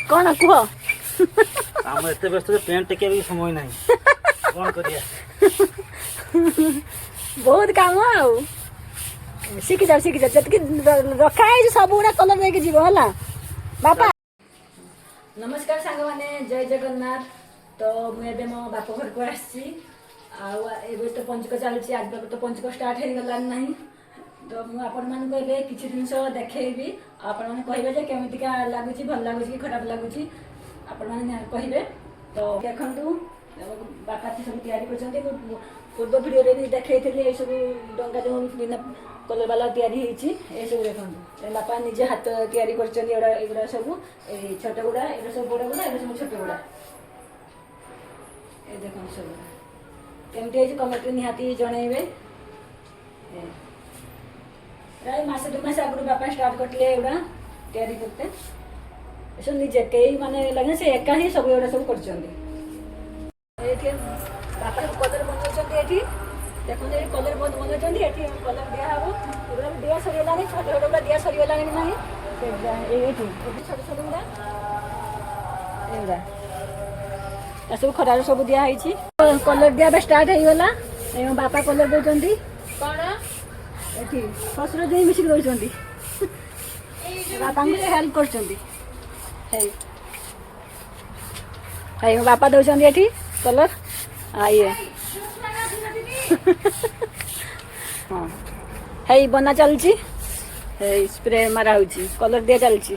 कौन कुह आम एत व्यस्त पेंट टेकिया भी समय ना कौन करिया बहुत काम आउ शिखी जा जतकी रखा है सब गुड़ा कलर देके जीव है बापा। नमस्कार सांग माने जय जगन्नाथ। तो मुझे मो बाप घर को आसी तो पंचक चलती आज तो पंचक स्टार्ट हो गलान ना तो मुझे किसी जिन देखी आपण मैंने कहे केमिका लगुच भल लगुच कि खराब लगुच आपण मैंने कहे तो देखु बापा सब या पूर्व भिडियो देखी थी सब डंगा जो बिना कलर वाला तैयारी सब देखो बापा निजे हाथ तैयारी कर सब छोट गुड़ा ये सब बड़ गुड़ा ये सब छोट गुड़ा ये देख सब केमती कमेंट निहाती जनइबे। प्राय मसे 2 मास आगु बापा स्टार्ट करते एगुड़ा तैयारी करते सब निजे कई माने लगे से एका ही सब एगुड़ा सब कर बापा कलर बनाऊँ ये देखो ये कलर बनाऊँ ये कलर दिहब एगुड़ा दिया सरीगला छोट छोट गुड़ा दिया सरीगला ना ये छोट छोट गुड़ा एगुड़ा सब खरार सब दिखाई कलर दिया स्टार्ट हो गला बापा कलर दौरान कौन ये शशुर जी मिसिक दौरान बापा हेल्प कर बापा दौरान ये कलर ये हाँ है बना चलती स्प्रे मारा हो कलर दिया चलती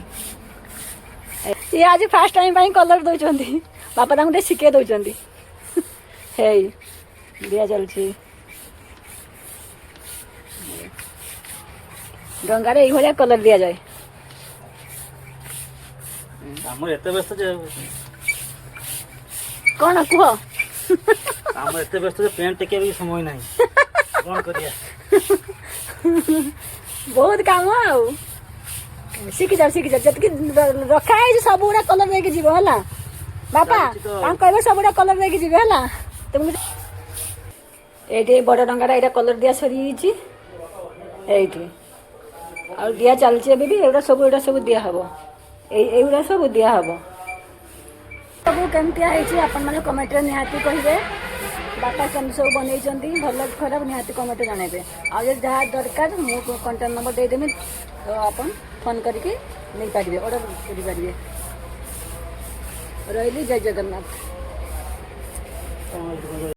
ये आज फास्ट टाइम कलर दौरान बापा तक शिखे दौरान है दिया चलती डंगार ये कलर दि जाए आम एत व्यस्त कौन कुह आम एत व्यस्त पेंट टेकिया भी समय ना कौन करिया बहुत काम आउ शिखी जा जतकी रखा है सब गुड़ा कलर देके जीव है बापा कह सब गुड़ा कलर देके जीव है तुमको ये बड़ डंगाटा यहाँ कलर दिया सरी ये आ दिया चलती भी एगुड़ा सब दिहब एगुड़ा सब दिहब सब केमती आपण मैंने कमेंट निहाती कहे बापा केमती सब बनई भल खराब निहाती कमेंट जनइबे आज जहाँ दरकार मुझे कंटाक्ट नंबर देदेमी तो आप फोन करके नहीं पारे ऑर्डर करें। रही जय जगन्नाथ।